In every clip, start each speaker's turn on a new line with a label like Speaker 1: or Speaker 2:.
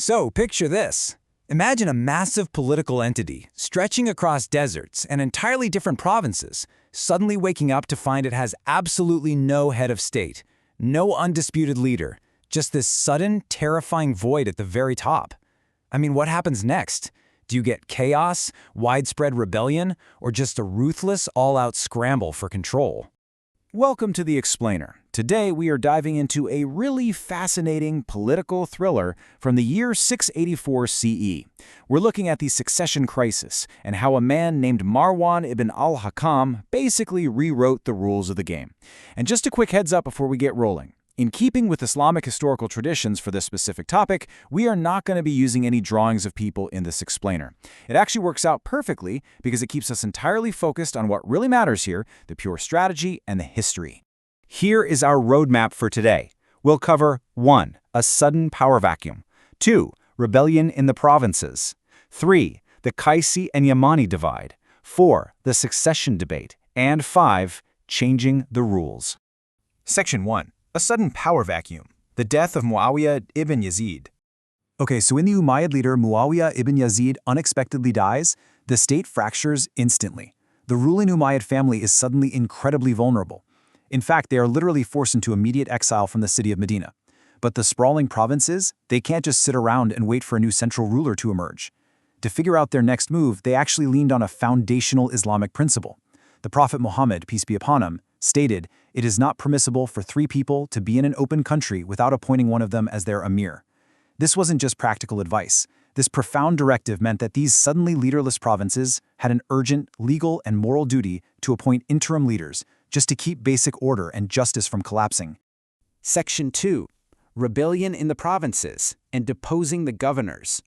Speaker 1: So, picture this. Imagine a massive political entity stretching across deserts and entirely different provinces, suddenly waking up to find it has absolutely no head of state, no undisputed leader, just this sudden, terrifying void at the very top. I mean, what happens next? Do you get chaos, widespread rebellion, or just a ruthless, all-out scramble for control?
Speaker 2: Welcome to The Explainer. Today we are diving into a really fascinating political thriller from the year 684 CE. We're looking at the succession crisis and how a man named Marwan ibn al-Hakam basically rewrote the rules of the game. And just a quick heads up before we get rolling. In keeping with Islamic historical traditions for this specific topic, we are not going to be using any drawings of people in this explainer. It actually works out perfectly because it keeps us entirely focused on what really matters here, the pure strategy and the history. Here is our roadmap for today. We'll cover 1. A sudden power vacuum. 2. Rebellion in the provinces. 3. The Qaysi and Yamani divide. 4. The succession debate. And 5. Changing the rules.
Speaker 3: Section 1. A sudden power vacuum. The death of Mu'awiya ibn Yazid.
Speaker 2: Okay, so when the Umayyad leader Mu'awiya ibn Yazid unexpectedly dies, the state fractures instantly. The ruling Umayyad family is suddenly incredibly vulnerable. In fact, they are literally forced into immediate exile from the city of Medina. But the sprawling provinces, they can't just sit around and wait for a new central ruler to emerge. To figure out their next move, they actually leaned on a foundational Islamic principle. The Prophet Muhammad, peace be upon him, stated, "It is not permissible for 3 people to be in an open country without appointing one of them as their emir." This wasn't just practical advice. This profound directive meant that these suddenly leaderless provinces had an urgent legal and moral duty to appoint interim leaders, just to keep basic order and justice from collapsing.
Speaker 4: Section 2. Rebellion in the provinces and deposing the governors.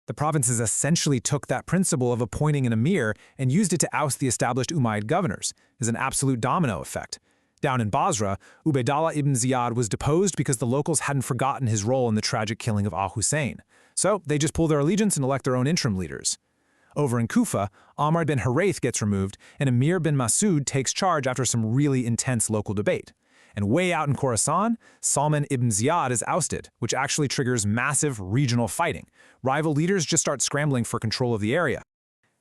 Speaker 1: The provinces essentially took that principle of appointing an emir and used it to oust the established Umayyad governors as an absolute domino effect. Down in Basra, Ubaydallah ibn Ziyad was deposed because the locals hadn't forgotten his role in the tragic killing of al-Hussein. So they just pull their allegiance and elect their own interim leaders. Over in Kufa, Amr bin Haraith gets removed and Amir bin Masud takes charge after some really intense local debate. And way out in Khorasan, Salman ibn Ziyad is ousted, which actually triggers massive regional fighting. Rival leaders just start scrambling for control of the area.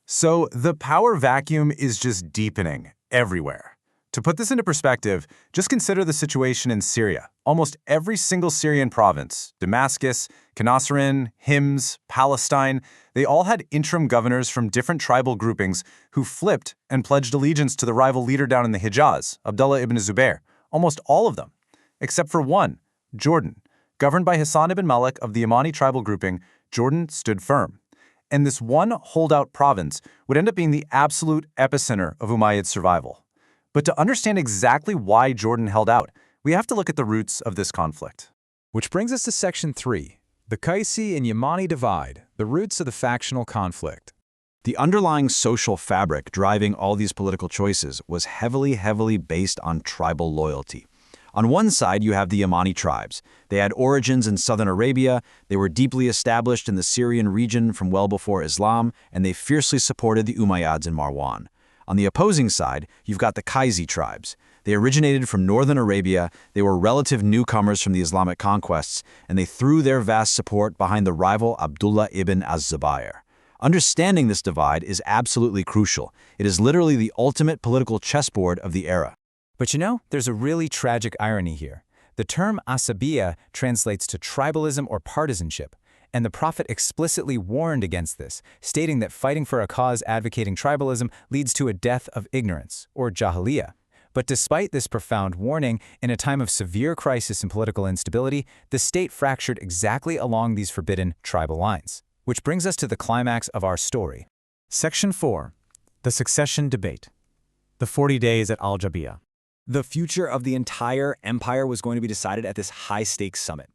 Speaker 3: So the power vacuum is just deepening everywhere. To put this into perspective, just consider the situation in Syria. Almost every single Syrian province, Damascus, Qanasrin, Hims, Palestine, they all had interim governors from different tribal groupings who flipped and pledged allegiance to the rival leader down in the Hijaz, Abdullah ibn Zubair. Almost all of them, except for one, Jordan. Governed by Hassan ibn Malik of the Yamani tribal grouping, Jordan stood firm. And this one holdout province would end up being the absolute epicenter of Umayyad's survival. But to understand exactly why Jordan held out, we have to look at the roots of this conflict.
Speaker 1: Which brings us to Section 3, the Qaysi and Yamani divide, the roots of the factional conflict.
Speaker 2: The underlying social fabric driving all these political choices was heavily based on tribal loyalty. On one side, you have the Yamani tribes. They had origins in southern Arabia, they were deeply established in the Syrian region from well before Islam, and they fiercely supported the Umayyads in Marwan. On the opposing side, you've got the Qaysi tribes. They originated from northern Arabia, they were relative newcomers from the Islamic conquests, and they threw their vast support behind the rival Abdullah ibn az-Zubayr. Understanding this divide is absolutely crucial. It is literally the ultimate political chessboard of the era.
Speaker 1: But you know, there's a really tragic irony here. The term asabiya translates to tribalism or partisanship, and the Prophet explicitly warned against this, stating that fighting for a cause advocating tribalism leads to a death of ignorance, or jahiliyyah. But despite this profound warning, in a time of severe crisis and political instability, the state fractured exactly along these forbidden tribal lines. Which brings us to the climax of our story.
Speaker 5: Section 4. The Succession Debate. The 40 Days at Al-Jabiyah.
Speaker 2: The future of the entire empire was going to be decided at this high-stakes summit.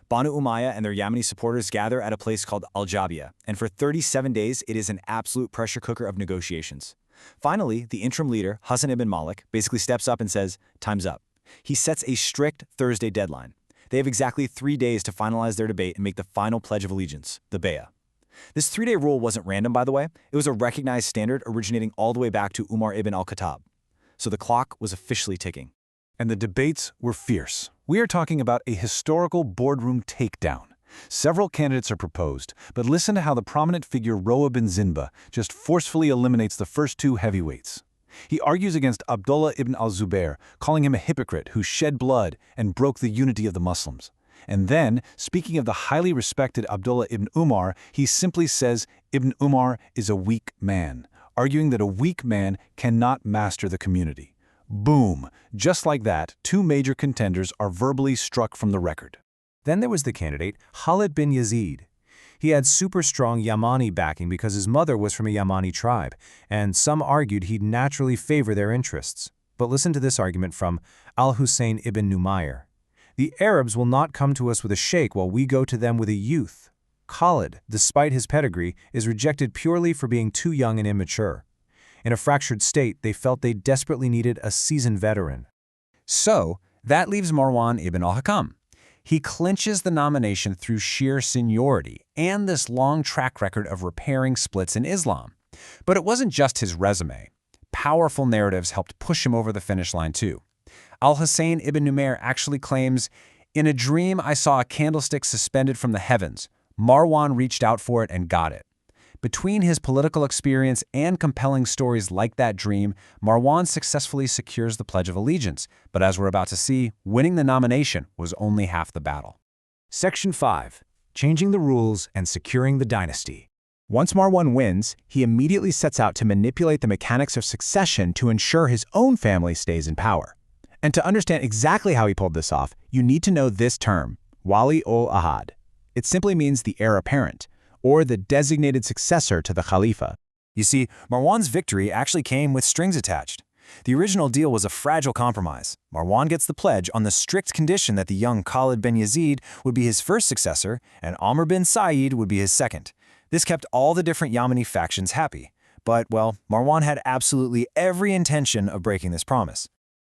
Speaker 2: Banu Umayyah and their Yamani supporters gather at a place called Al-Jabiyah, and for 37 days it is an absolute pressure cooker of negotiations. Finally, the interim leader, Hassan ibn Malik, basically steps up and says, "Time's up." He sets a strict Thursday deadline. They have exactly 3 days to finalize their debate and make the final pledge of allegiance, the bay'ah. This 3-day rule wasn't random, by the way. It was a recognized standard originating all the way back to Umar ibn al-Khattab. So the clock was officially ticking.
Speaker 3: And the debates were fierce. We are talking about a historical boardroom takedown.
Speaker 2: Several candidates are proposed, but listen to how the prominent figure Roa bin Zinba just forcefully eliminates the first two heavyweights. He argues against Abdullah ibn al-Zubair, calling him a hypocrite who shed blood and broke the unity of the Muslims. And then, speaking of the highly respected Abdullah ibn Umar, he simply says Ibn Umar is a weak man, arguing that a weak man cannot master the community. Boom! Just like that, two major contenders are verbally struck from the record.
Speaker 5: Then there was the candidate, Khalid bin Yazid. He had super strong Yamani backing because his mother was from a Yamani tribe, and some argued he'd naturally favor their interests. But listen to this argument from al-Husayn ibn Numayr. The Arabs will not come to us with a sheikh while we go to them with a youth. Khalid, despite his pedigree, is rejected purely for being too young and immature. In a fractured state, they felt they desperately needed a seasoned veteran.
Speaker 2: So, that leaves Marwan ibn al-Hakam. He clinches the nomination through sheer seniority and this long track record of repairing splits in Islam. But it wasn't just his resume. Powerful narratives helped push him over the finish line too. Al-Husayn ibn Numayr actually claims, "In a dream I saw a candlestick suspended from the heavens. Marwan reached out for it and got it." Between his political experience and compelling stories like that dream, Marwan successfully secures the Pledge of Allegiance. But as we're about to see, winning the nomination was only half the battle.
Speaker 5: Section 5. Changing the rules and securing the dynasty. Once Marwan wins, he immediately sets out to manipulate the mechanics of succession to ensure his own family stays in power. And to understand exactly how he pulled this off, you need to know this term, Wali ul-Ahad. It simply means the heir apparent, or the designated successor to the Khalifa.
Speaker 2: You see, Marwan's victory actually came with strings attached. The original deal was a fragile compromise. Marwan gets the pledge on the strict condition that the young Khalid bin Yazid would be his first successor and Amr bin Said would be his second. This kept all the different Yamani factions happy. But, well, Marwan had absolutely every intention of breaking this promise.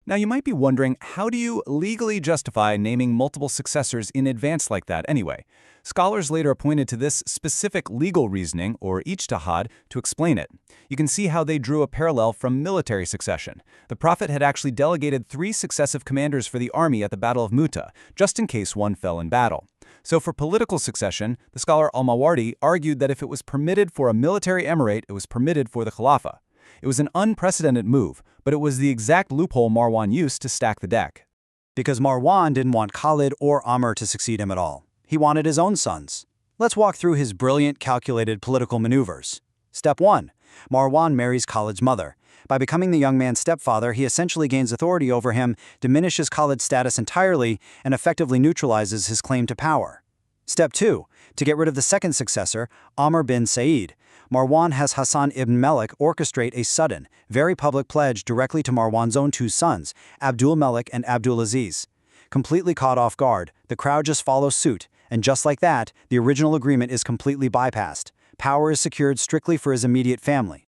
Speaker 6: Now you might be wondering, how do you legally justify naming multiple successors in advance like that anyway? Scholars later pointed to this specific legal reasoning, or ijtihad, to explain it. You can see how they drew a parallel from military succession. The Prophet had actually delegated 3 successive commanders for the army at the Battle of Mu'tah, just in case one fell in battle. So for political succession, the scholar al-Mawardi argued that if it was permitted for a military emirate, it was permitted for the Khilafah. It was an unprecedented move, but it was the exact loophole Marwan used to stack the deck.
Speaker 4: Because Marwan didn't want Khalid or Amr to succeed him at all. He wanted his own sons. Let's walk through his brilliant, calculated political maneuvers. Step 1. Marwan marries Khalid's mother. By becoming the young man's stepfather, he essentially gains authority over him, diminishes Khalid's status entirely, and effectively neutralizes his claim to power. Step 2. To get rid of the second successor, Amr bin Said, Marwan has Hassan ibn Malik orchestrate a sudden, very public pledge directly to Marwan's own 2 sons, Abdul Malik and Abdul Aziz. Completely caught off guard, the crowd just follows suit, and just like that, the original agreement is completely bypassed. Power is secured strictly for his immediate family.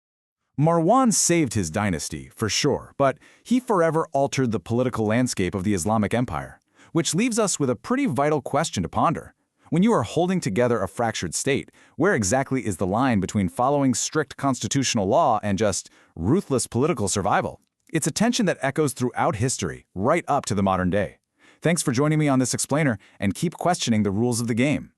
Speaker 3: Marwan saved his dynasty, for sure, but he forever altered the political landscape of the Islamic Empire, which leaves us with a pretty vital question to ponder. When you are holding together a fractured state, where exactly is the line between following strict constitutional law and just ruthless political survival? It's a tension that echoes throughout history, right up to the modern day. Thanks for joining me on this explainer, and keep questioning the rules of the game.